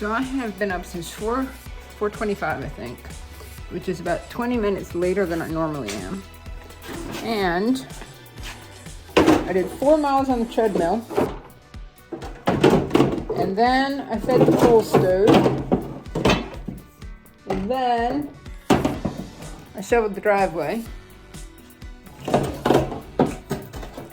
So I have been up since 4:25, I think, which is about 20 minutes later than I normally am. And I did 4 miles on the treadmill. And then I fed the coal stove. And then I shoveled the driveway.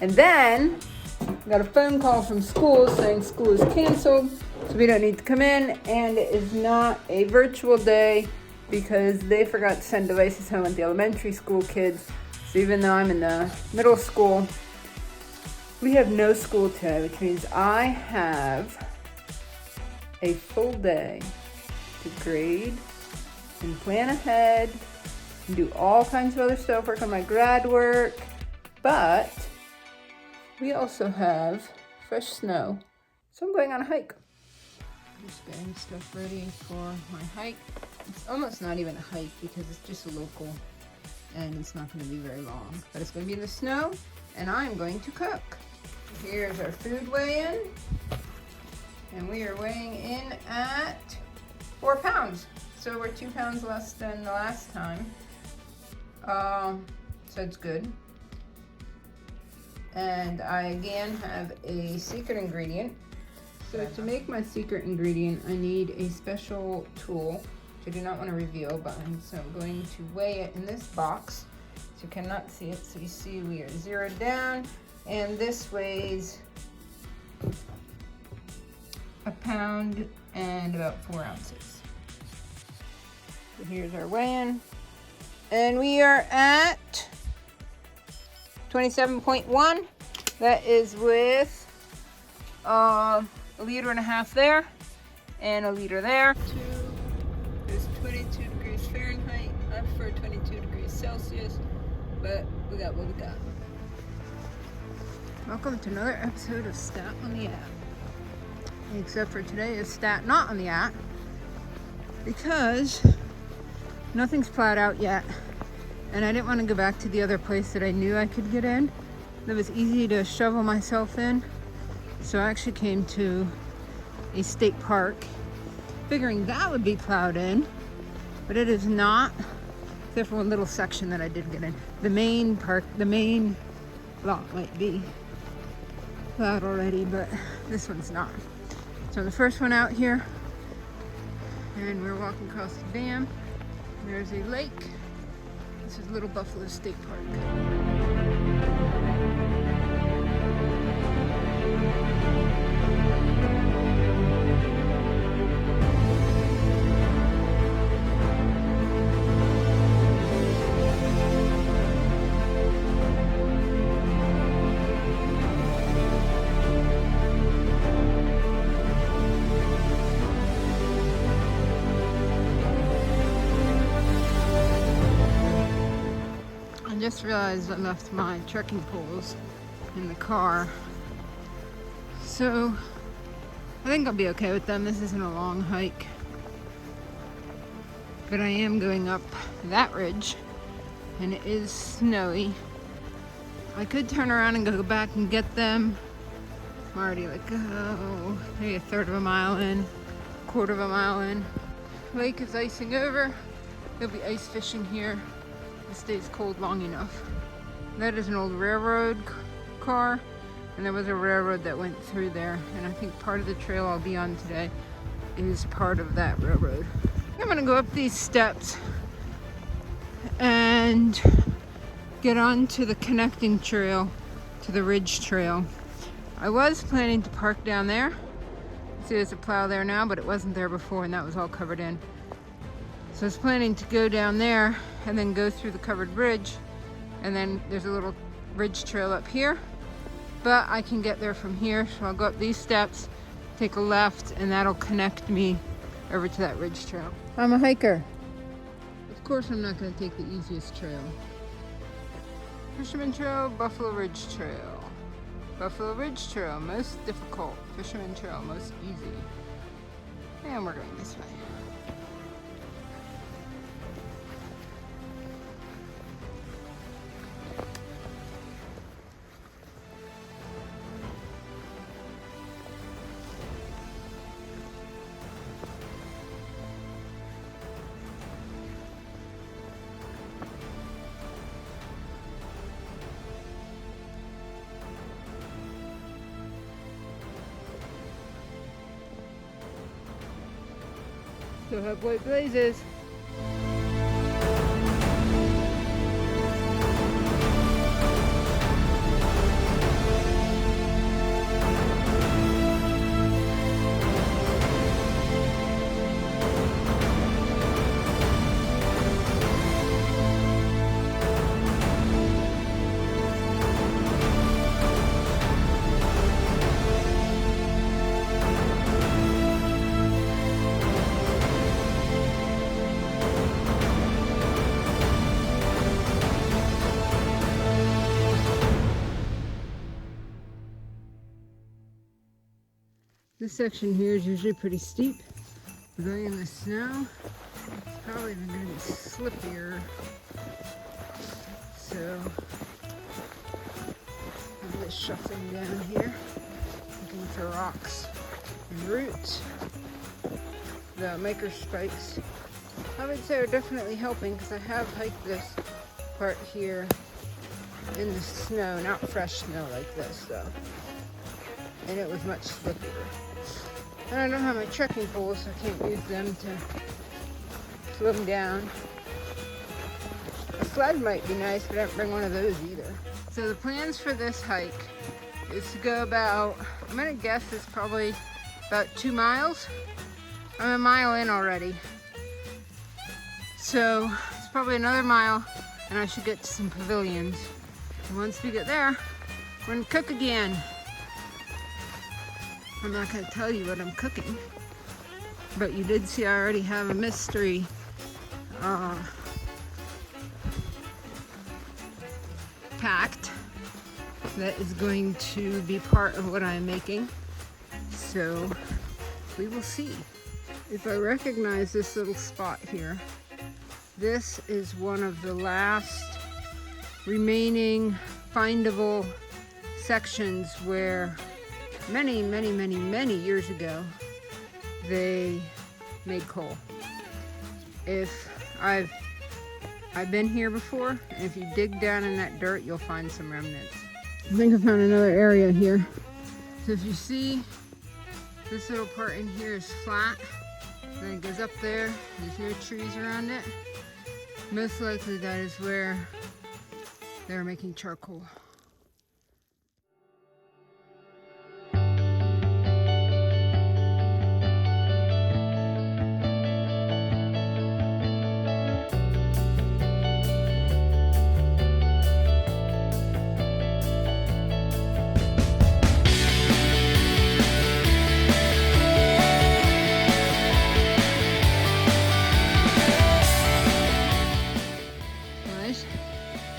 And then I got a phone call from school saying school is canceled, so we don't need to come in, and it is not a virtual day because they forgot to send devices home with the elementary school kids. So even though I'm in the middle school, we have no school today, which means I have a full day to grade and plan ahead and do all kinds of other stuff, work on my grad work, but we also have fresh snow, so I'm going on a hike. I'm just getting stuff ready for my hike. It's almost not even a hike because it's just a local and it's not going to be very long, but it's going to be in the snow and I'm going to cook. Here's our food weigh-in, and we are weighing in at 4 pounds, so we're 2 pounds less than the last time, so it's good. And I again have a secret ingredient. So to make my secret ingredient, I need a special tool, which I do not want to reveal, but so I'm going to weigh it in this box. So you cannot see it. So you see we are zeroed down, and this weighs 1 pound and about 4 ounces. So here's our weigh-in, and we are at 27.1. That is with a 1.5 liters there and 1 liter there. There's 22 degrees Fahrenheit. I prefer 22 degrees Celsius, but we got what we got. Welcome to another episode of Stat on the App. Except for today is Stat not on the app because nothing's plowed out yet. And I didn't want to go back to the other place that I knew I could get in. That was easy to shovel myself in. So I actually came to a state park, figuring that would be plowed in, but it is not, except for one little section that I did get in. The main park, the main lot might be plowed already, but this one's not. So the first one out here, and we're walking across the dam. There's a lake. This is Little Buffalo State Park. I just realized I left my trekking poles in the car, so I think I'll be okay with them. This isn't a long hike, but I am going up that ridge and it is snowy. I could turn around and go back and get them. I'm already like, oh, maybe 1/3 of a mile in, 1/4 of a mile in. Lake is icing over. There'll be ice fishing here. It stays cold long enough. That is an old railroad car, and there was a railroad that went through there, and I think part of the trail I'll be on today is part of that railroad. I'm gonna go up these steps and get onto the connecting trail to the ridge trail. I was planning to park down there. See, there's a plow there now, but it wasn't there before, and that was all covered in. So I was planning to go down there and then go through the covered bridge, and then there's a little ridge trail up here, but I can get there from here. So I'll go up these steps, take a left, and that'll connect me over to that ridge trail. I'm a hiker. Of course I'm not going to take the easiest trail. Fisherman Trail, Buffalo Ridge Trail. Buffalo Ridge Trail, most difficult. Fisherman Trail, most easy. And we're going this way. Still have white blazes. This section here is usually pretty steep. We're going in the snow. It's probably going to be slippier. So I'm just shuffling down here, looking for rocks and roots. The maker spikes, I would say, are definitely helping because I have hiked this part here in the snow, not fresh snow like this though. And it was much slippier. And I don't have my trekking poles, so I can't use them to slow them down. A sled might be nice, but I don't bring one of those either. So the plans for this hike is to go about, I'm gonna guess it's probably about 2 miles. I'm a mile in already. So it's probably another mile and I should get to some pavilions. And once we get there, we're gonna cook again. I'm not going to tell you what I'm cooking, but you did see I already have a mystery packed that is going to be part of what I'm making, so we will see. If I recognize this little spot here, this is one of the last remaining findable sections where many years ago they made coal. If I've been here before, and if you dig down in that dirt you'll find some remnants. I think I found another area here. So if you see, this little part in here is flat, then it goes up there, there's no trees around it. Most likely that is where they're making charcoal.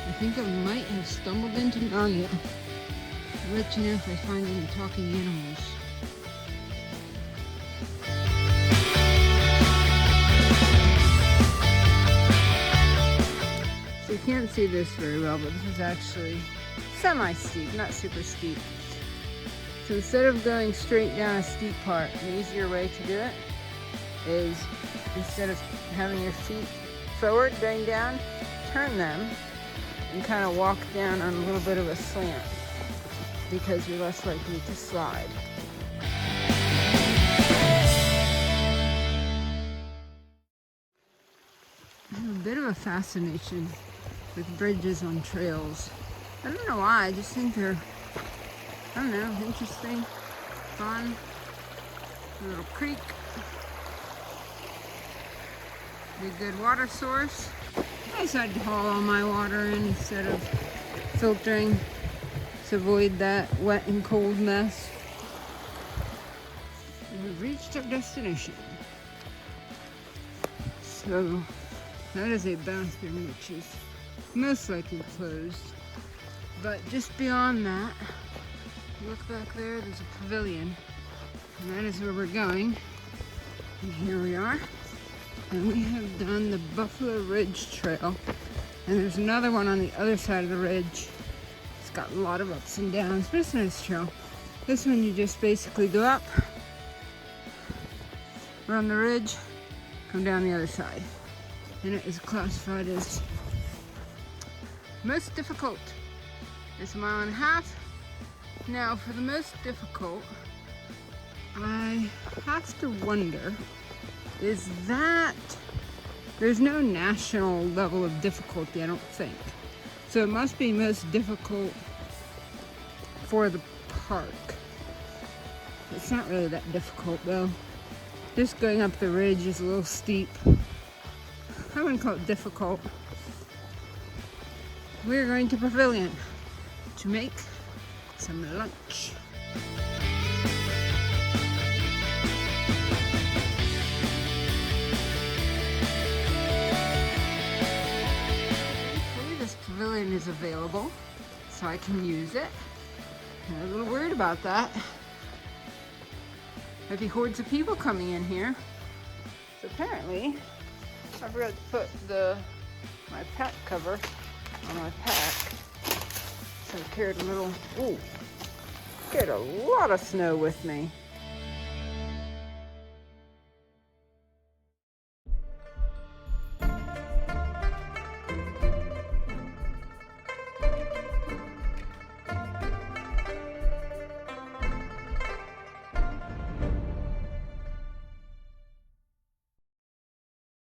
I think I might have stumbled into Narnia. I'll let you know if I find any talking animals. So you can't see this very well, but this is actually semi-steep, not super steep. So instead of going straight down a steep part, an easier way to do it is, instead of having your feet forward going down, turn them and kind of walk down on a little bit of a slant because you're less likely to slide. I have a bit of a fascination with bridges on trails. I don't know why, I just think they're, I don't know, interesting, fun. A little creek, be a good water source. I decided to haul all my water in instead of filtering to avoid that wet and cold mess. And we've reached our destination. So that is a bathroom which is most likely closed. But just beyond that, look back there, there's a pavilion. And that is where we're going. And here we are. And we have done the Buffalo Ridge Trail. And there's another one on the other side of the ridge. It's got a lot of ups and downs, but it's a nice trail. This one you just basically go up, run the ridge, come down the other side. And it is classified as most difficult. It's 1.5 miles. Now for the most difficult, I have to wonder is that there's no national level of difficulty, I don't think. So it must be most difficult for the park. It's not really that difficult though. Just going up the ridge is a little steep. I wouldn't call it difficult. We're going to Pavilion to make some lunch. Hopefully this pavilion is available so I can use it. I'm a little worried about that. There'd be hordes of people coming in here. So apparently, I forgot to put my pack cover on my pack. So I carried a lot of snow with me.